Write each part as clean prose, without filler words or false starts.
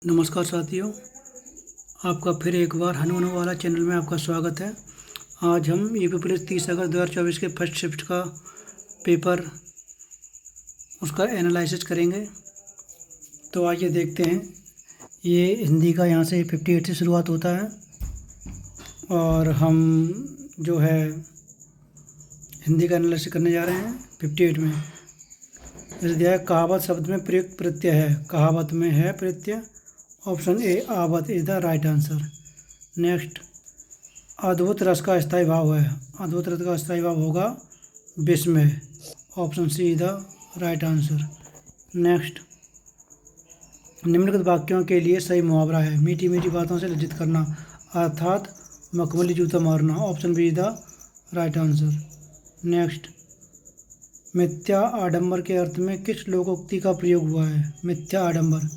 नमस्कार साथियों, आपका फिर एक बार हनुमान वाला चैनल में आपका स्वागत है। आज हम यूपी पुलिस 30 अगस्त 2024 के फर्स्ट शिफ्ट का पेपर उसका एनालिसिस करेंगे। तो आइए देखते हैं। ये हिंदी का यहाँ से 58 से शुरुआत होता है और हम जो है हिंदी का एनालिसिस करने जा रहे हैं 58 में। जैसे दिया है, कहावत शब्द में प्रयुक्त प्रत्यय है। कहावत में है प्रत्यय। ऑप्शन ए आवत is the right answer. Next, अद्भुत रस का स्थायी भाव है। अद्भुत रस का स्थायी भाव होगा विस्मय। Option C is the right answer. Next, निम्नलिखित वाक्यों के लिए सही मुहावरा है। मीठी मीठी बातों से लज्जित करना अर्थात मखमली जूता मारना। Option B is the right answer. Next, मिथ्या आडंबर के अर्थ में किस लोकोक्ति का प्रयोग हुआ है। मिथ्या आडंबर,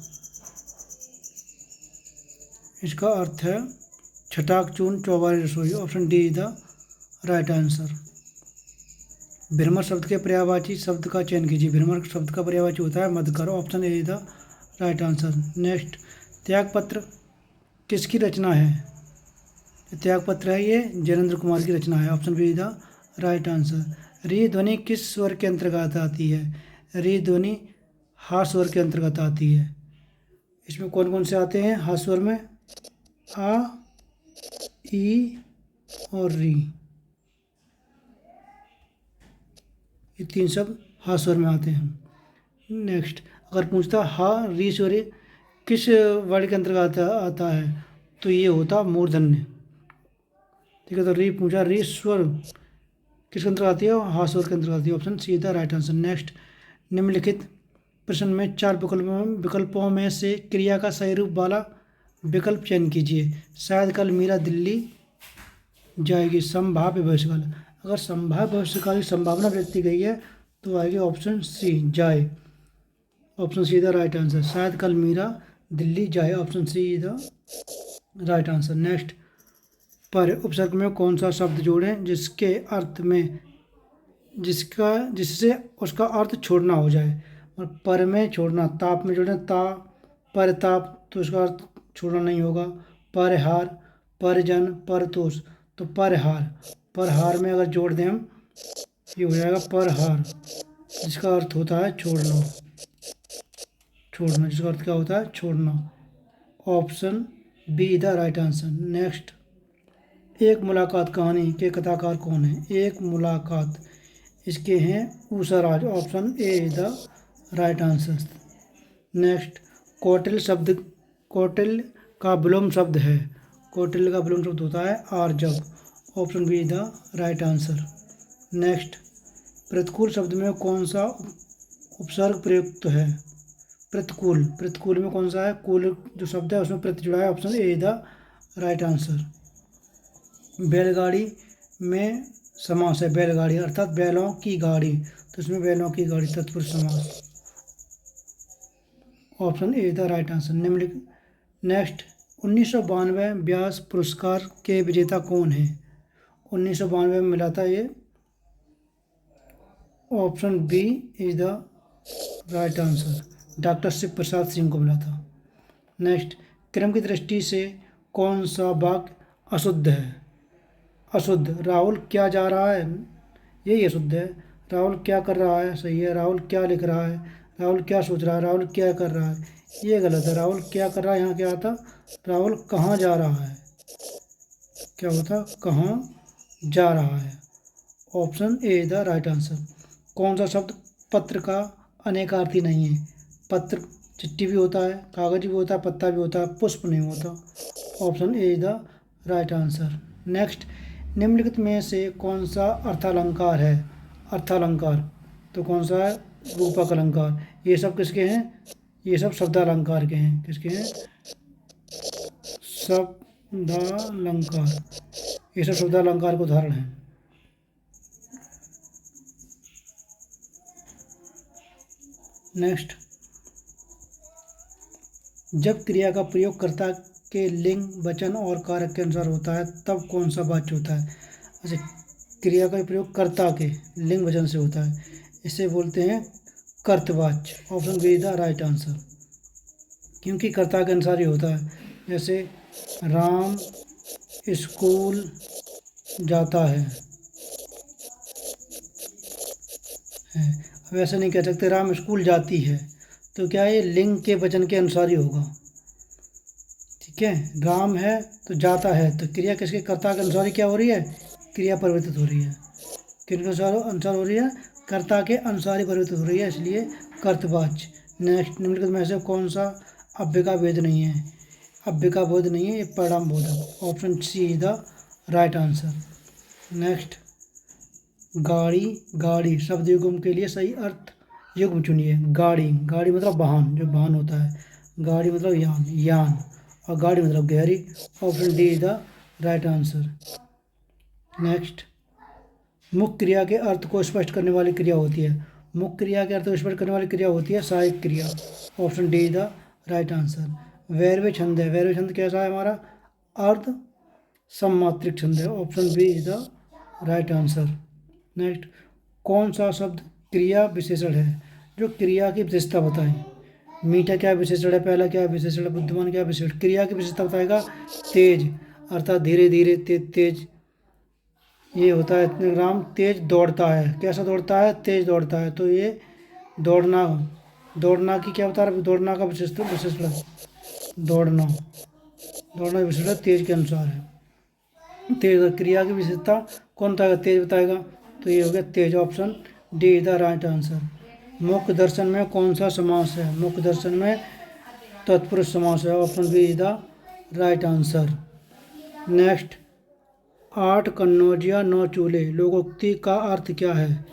इसका अर्थ है छटाक चून चौबारी रसोई। Option D is the right answer. भ्रमर शब्द के पर्यायवाची शब्द का चयन कीजिए। भ्रमर शब्द का पर्यायवाची होता है Madhukar. Option A is the right answer. Next, त्यागपत्र किसकी रचना है। त्यागपत्र है ये जयेंद्र कुमार की रचना है। Option B is the right answer. री ध्वनि किस स्वर के अंतर्गत आती है। री ध्वनि हा स्वर के अंतर्गत आती है। इसमें कौन कौन से आते हैं हा स्वर में। आ, ई और री, ये तीन शब्द हा स्वर में आते हैं। नेक्स्ट, अगर पूछता हा री स्वर किस वर्ण के अंतर्गत आता है तो ये होता मूर्धन्य। ठीक है, तो री पूछा, री स्वर किसके अंतर्गत आती है। हा स्वर के अंतर्गत आती है। Option see the right answer. Next, निम्नलिखित प्रश्न में चार विकल्पों में से क्रिया का सही रूप वाला विकल्प चयन कीजिए। शायद कल मीरा दिल्ली जाएगी। संभाव्य भविष्यकाल, अगर संभाव्य भविष्यकाल की संभावना व्यक्त की गई है तो आएगी ऑप्शन सी जाए। Option see the right answer. शायद कल मीरा दिल्ली जाए। Option see the right answer. Next, पर उपसर्ग में कौन सा शब्द जोड़ें जिसके अर्थ में जिससे उसका अर्थ छोड़ना हो जाए। और पर में छोड़ना, ताप में जोड़ें ता पर ताप, तो उसका अर्थ छोड़ना नहीं होगा। परहार, परजन, परतोष, तो परहार। परहार में अगर जोड़ दें हम, ये हो जाएगा परहार, जिसका अर्थ होता है छोड़ना। छोड़ना, जिसका अर्थ क्या होता है छोड़ना। Option B the right answer. Next, एक मुलाकात कहानी के कथाकार कौन है। एक मुलाकात, इसके हैं Usharaj. Option A is the right answer. Next, कौटिल्य का विलोम शब्द है। कौटिल्य का विलोम शब्द होता है आर्जव। Option B is the right answer. Next, प्रतिकूल शब्द में कौन सा उपसर्ग प्रयुक्त है। प्रतिकूल, प्रतिकूल में कौन सा है। कूल जो शब्द है उसमें प्रति जुड़ा है। Option A is the right answer. बैलगाड़ी में समास है। बैलगाड़ी अर्थात बैलों की गाड़ी, तो इसमें बैलों की गाड़ी तत्पुरुष समास। Option A the right answer. निम्नलिखित। नेक्स्ट, 1992 व्यास पुरस्कार के विजेता कौन है। 1992 में मिला था ये। Option B is the right answer. Doctor Shiv Prasad Singh को मिला था। नेक्स्ट, क्रम की दृष्टि से कौन सा वाक्य अशुद्ध है। अशुद्ध, राहुल क्या जा रहा है, यही अशुद्ध है। राहुल क्या कर रहा है सही है। राहुल क्या लिख रहा है, राहुल क्या सोच रहा है, राहुल क्या कर रहा है, ये गलत है। राहुल क्या कर रहा है, यहाँ क्या आता, राहुल कहाँ जा रहा है, क्या होता कहाँ जा रहा है। Option A the right answer. कौन सा शब्द पत्र का अनेकार्थी नहीं है। पत्र चिट्ठी भी होता है, कागज भी होता है, पत्ता भी होता है, पुष्प नहीं होता। Option A the right answer. Next, निम्नलिखित में से कौन सा अर्थालंकार है। अर्थालंकार, तो कौन सा है रूपक अलंकार। ये सब किसके हैं, ये सब शब्दालंकार के हैं। किसके हैं, शब्दालंकार, ये सब शब्दालंकार के उदाहरण हैं। नेक्स्ट, जब क्रिया का प्रयोग कर्ता के लिंग वचन और कारक के अनुसार होता है तब कौन सा वाच्य होता है। अच्छा, क्रिया का प्रयोग कर्ता के लिंग वचन से होता है, इसे बोलते हैं कर्तवाच्य। Option B the right answer. क्योंकि कर्ता के अनुसार ही होता है। जैसे राम स्कूल जाता है। अब ऐसा नहीं कह सकते राम स्कूल जाती है, तो क्या है, ये लिंग के वचन के अनुसार ही होगा। ठीक है, राम है तो जाता है, तो क्रिया किसके, कर्ता के अनुसार ही क्या हो रही है, क्रिया परिवर्तित हो रही है। किसके अनुसार हो रही है, कर्ता के अनुसार ही परिवर्तित हो रही है, इसलिए कर्तवाच्य। नेक्स्ट, निम्नलिखित में से कौन सा अव्यय का भेद नहीं है। अव्यय का बोध नहीं है, ये परिणाम बोधक। Option C is the right answer. Next, गाड़ी गाड़ी शब्द युग्म के लिए सही अर्थ युग्म चुनिए। गाड़ी, गाड़ी मतलब वाहन, जो वाहन होता है। गाड़ी मतलब यान, यान, और गाड़ी मतलब गहरी। Option D is the right answer. Next, मुख्य क्रिया के अर्थ को स्पष्ट करने वाली क्रिया होती है। मुख्य क्रिया के अर्थ को स्पष्ट करने वाली क्रिया होती है सहायक क्रिया। Option D is the right answer. वैरवे छंद है, वैरवे छंद कैसा है हमारा, अर्ध सममात्रिक छंद है। Option B is the right answer. Next, कौन सा शब्द क्रिया विशेषण है, जो क्रिया की विशेषता बताएं। मीठा क्या विशेषण है, पहला क्या विशेषण है, बुद्धिमान क्या विशेषण। क्रिया की विशेषता बताएगा तेज, अर्थात धीरे धीरे, तेज। ये होता है राम तेज दौड़ता है, कैसा दौड़ता है, तेज दौड़ता है, तो ये दौड़ना, दौड़ना की क्या बता रहा, दौड़ना का विशेषण, दौड़ना, दौड़ना विशेषण तेज के अनुसार है। तेज क्रिया की विशेषता कौन बताएगा, तेज बताएगा, तो ये हो गया तेज। Option D is the right answer. मुख्य दर्शन में कौन सा समास है, मुख्य दर्शन में तत्पुरुष समास है। Option B is the right answer. Next, 8 Kannauj या 9 चूल्हे लोकोक्ति का अर्थ क्या है।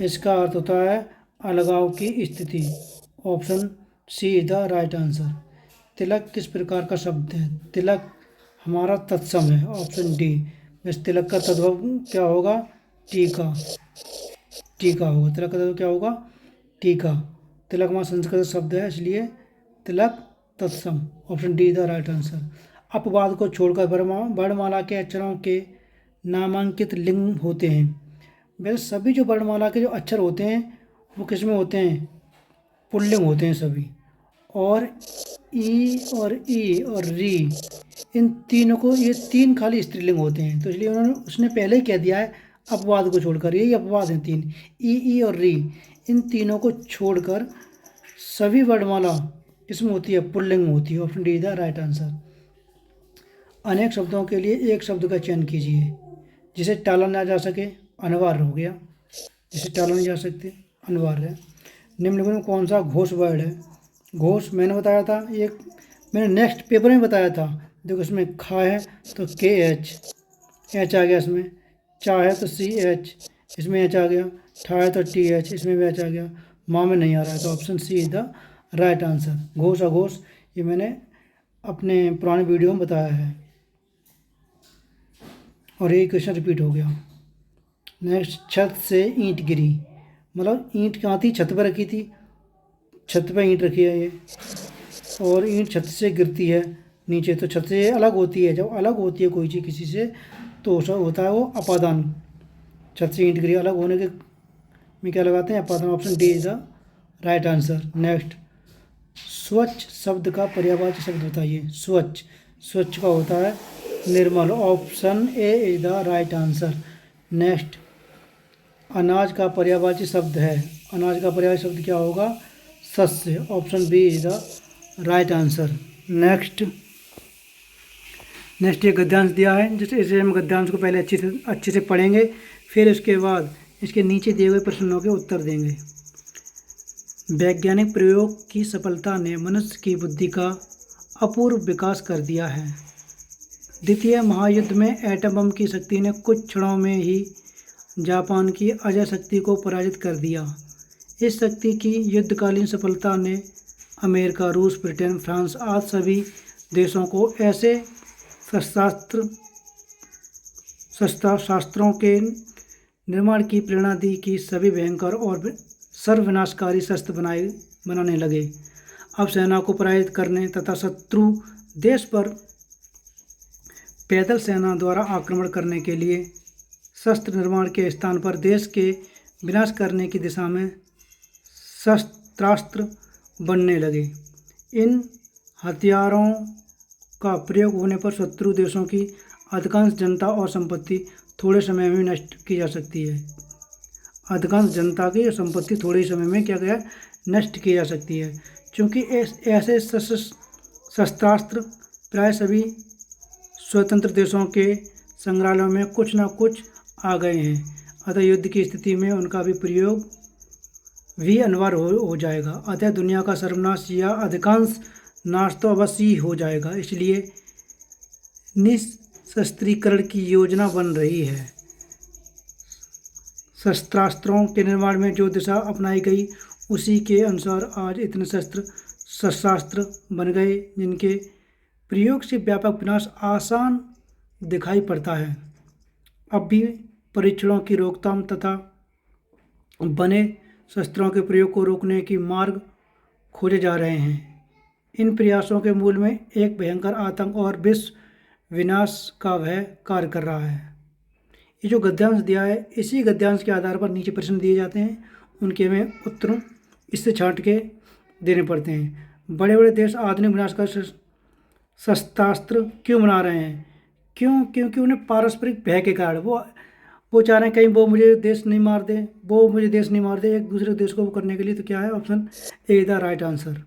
इसका अर्थ होता है अलगाव की स्थिति। Option C is the right answer. तिलक किस प्रकार का शब्द है, तिलक हमारा तत्सम है। Option D. इस तिलक का तद्भव क्या होगा, टीका, टीका होगा। तिलक का तद्भव क्या होगा, टीका। तिलक हमारा संस्कृत शब्द है, इसलिए तिलक तत्सम। Option D the right answer. अपवाद को छोड़कर वर्णमाला के अक्षरों के नामांकित लिंग होते हैं। वैसे सभी जो वर्णमाला के जो अक्षर होते हैं वो किस में होते हैं, पुल्लिंग होते हैं सभी। और ई और ई और री, इन तीनों को, ये तीन खाली स्त्रीलिंग होते हैं, तो इसलिए उसने पहले ही कह दिया है अपवाद को छोड़कर, यही अपवाद हैं तीन, ई और री। इन तीनों को छोड़कर सभी वर्णमाला इसमें होती है, पुल्लिंग में होती है। Option D the right answer. अनेक शब्दों के लिए एक शब्द का चयन कीजिए जिसे टाला ना जा सके, अनिवार्य हो गया, जिसे टाला नहीं जा सकते अनिवार्य है। निम्नलिखित में कौन सा घोष वर्ड है। घोष मैंने बताया था, ये मैंने नेक्स्ट पेपर में बताया था। देखो इसमें खा है तो के एच आ गया, इसमें चा है तो सी एच, इसमें एच आ गया, ठा है तो टी एच, इसमें भी एच आ गया, माँ में नहीं आ रहा है, तो option C is the right answer. घोष अघोष ये मैंने अपने पुराने वीडियो में बताया है, और ये क्वेश्चन रिपीट हो गया। नेक्स्ट, छत से ईंट गिरी, मतलब ईंट कहाँ थी, छत पर रखी थी, छत पर ईंट रखी है ये, और ईंट छत से गिरती है नीचे, तो छत से अलग होती है। जब अलग होती है कोई चीज़ किसी से तो होता है वो अपादान। छत से ईंट गिरी, अलग होने के में क्या लगाते हैं, अपादान। Option D is the right answer. Next, स्वच्छ शब्द का पर्यायवाची शब्द बताइए। स्वच्छ, स्वच्छ का होता है निर्मल। Option A is the right answer. Next, अनाज का पर्यायवाची शब्द है, अनाज का पर्यायवाची शब्द क्या होगा, शस्य। Option B is the right answer. Next, ये गद्यांश दिया है, जैसे इसे हम गद्यांश को पहले अच्छे से पढ़ेंगे, फिर उसके बाद इसके नीचे दिए हुए प्रश्नों के उत्तर देंगे। वैज्ञानिक प्रयोग की सफलता ने मनुष्य की बुद्धि का अपूर्व विकास कर दिया है। द्वितीय महायुद्ध में एटम बम की शक्ति ने कुछ क्षणों में ही जापान की अजय शक्ति को पराजित कर दिया। इस शक्ति की युद्धकालीन सफलता ने अमेरिका, रूस, ब्रिटेन, फ्रांस आदि सभी देशों को ऐसे शस्त्रों के निर्माण की प्रेरणा दी कि सभी भयंकर और सर्वविनाशकारी शस्त्र बनाने लगे। अब सेना को पराजित करने तथा शत्रु देश पर पैदल सेना द्वारा आक्रमण करने के लिए शस्त्र निर्माण के स्थान पर देश के विनाश करने की दिशा में शस्त्रास्त्र बनने लगे। इन हथियारों का प्रयोग होने पर शत्रु देशों की अधिकांश जनता और संपत्ति थोड़े समय में नष्ट की जा सकती है। अधिकांश जनता की संपत्ति थोड़े समय में क्या गया नष्ट की जा सकती है, क्योंकि ऐसे शस्त्रास्त्र प्राय सभी स्वतंत्र देशों के संग्रहालयों में कुछ न कुछ आ गए हैं। अतः युद्ध की स्थिति में उनका भी प्रयोग भी अनिवार्य हो जाएगा। अतः दुनिया का सर्वनाश या अधिकांश नाश तो अवश्य ही हो जाएगा। इसलिए निशस्त्रीकरण की योजना बन रही है। शस्त्रास्त्रों के निर्माण में जो दिशा अपनाई गई उसी के अनुसार आज इतने शस्त्रास्त्र बन गए जिनके प्रयोग से व्यापक विनाश आसान दिखाई पड़ता है। अब भी परीक्षणों की रोकथाम तथा बने शस्त्रों के प्रयोग को रोकने की मार्ग खोजे जा रहे हैं। इन प्रयासों के मूल में एक भयंकर आतंक और विश्व विनाश का भय कार्य कर रहा है। ये जो गद्यांश दिया है, इसी गद्यांश के आधार पर नीचे प्रश्न दिए जाते हैं, उनके हमें उत्तर इससे छांट के देने पड़ते हैं। बड़े बड़े देश आधुनिक विनाशकारी शस्त्रास्त्र क्यों बना रहे हैं? क्योंकि उन्हें पारस्परिक भय के कारण वो चाह रहे हैं कहीं वो मुझे देश नहीं मार दे, वो मुझे देश नहीं मार दे, एक दूसरे देश को वो करने के लिए। तो क्या है option A the right answer.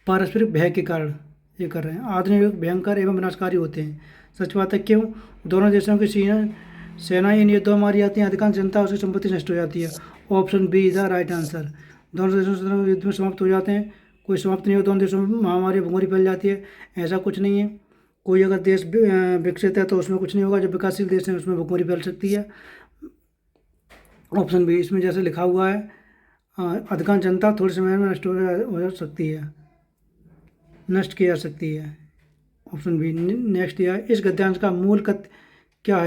पारस्परिक भय के कारण ये कर रहे हैं। आधुनिक युग भयंकर एवं विनाशकारी होते हैं। सच बात है। क्यों? दोनों देशों की सेनाएं इन युद्धों में मारी जाती हैं, अधिकांश जनता उसकी संपत्ति नष्ट हो जाती है। Option B is the right answer. दोनों देशों युद्ध में समाप्त हो जाते हैं। कोई समाप्त नहीं हो, दोनों देशों में महामारी भूखमरी फैल जाती है, ऐसा कुछ नहीं है। कोई अगर देश विकसित है तो उसमें कुछ नहीं होगा, जब विकासशील देश है उसमें भूखमरी फैल सकती है। ऑप्शन बी, इसमें जैसे लिखा हुआ है अधिकांश जनता थोड़े समय में नष्ट हो सकती है, नष्ट की जा सकती है। Option B. नेक्स्ट यह इस गद्यांश का मूल तथ्य क्या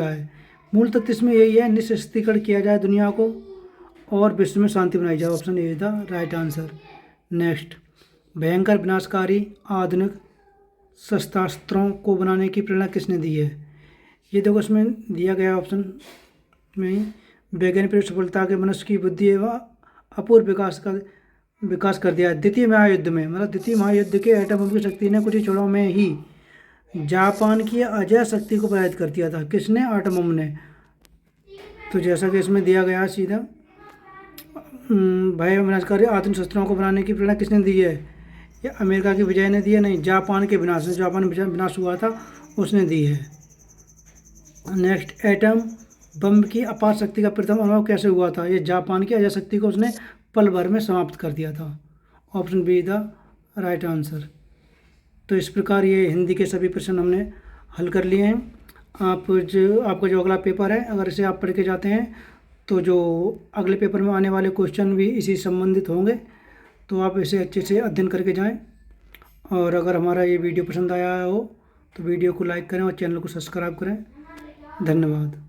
है? मूल तथ्य इसमें यही है, निशस्त्रीकरण किया जाए दुनिया को और विश्व में शांति बनाई जाए। Option A is the right answer. Next, भयंकर विनाशकारी आधुनिक शस्त्रास्त्रों को बनाने की प्रेरणा किसने दी है? ये देखो इसमें दिया गया ऑप्शन में वैज्ञानिक सफलता के मनुष्य की बुद्धि एवं अपूर्व विकास कर दिया है। द्वितीय महायुद्ध में, मतलब द्वितीय महायुद्ध के एटम बम की शक्ति ने कुछ ही क्षणों में ही जापान की अजय शक्ति को पराजित कर दिया था। किसने? एटम बम ने। तो जैसा कि इसमें दिया गया सीधा भय विनाशकारी आधुनिक शस्त्रों को बनाने की प्रेरणा किसने दी है? ये अमेरिका की विजय ने दी है? नहीं, जापान के विनाश, जापान में विनाश हुआ था उसने दी है। नेक्स्ट, एटम बम की अपार शक्ति का प्रथम अनुभव कैसे हुआ था? ये जापान की अजय शक्ति को उसने पल भर में समाप्त कर दिया था। Option B the right answer. तो इस प्रकार ये हिंदी के सभी प्रश्न हमने हल कर लिए हैं। आपका जो अगला पेपर है, अगर इसे आप पढ़ के जाते हैं तो जो अगले पेपर में आने वाले क्वेश्चन भी इसी संबंधित होंगे, तो आप इसे अच्छे से अध्ययन करके जाएं। और अगर हमारा ये वीडियो पसंद आया हो तो वीडियो को लाइक करें और चैनल को सब्सक्राइब करें। धन्यवाद।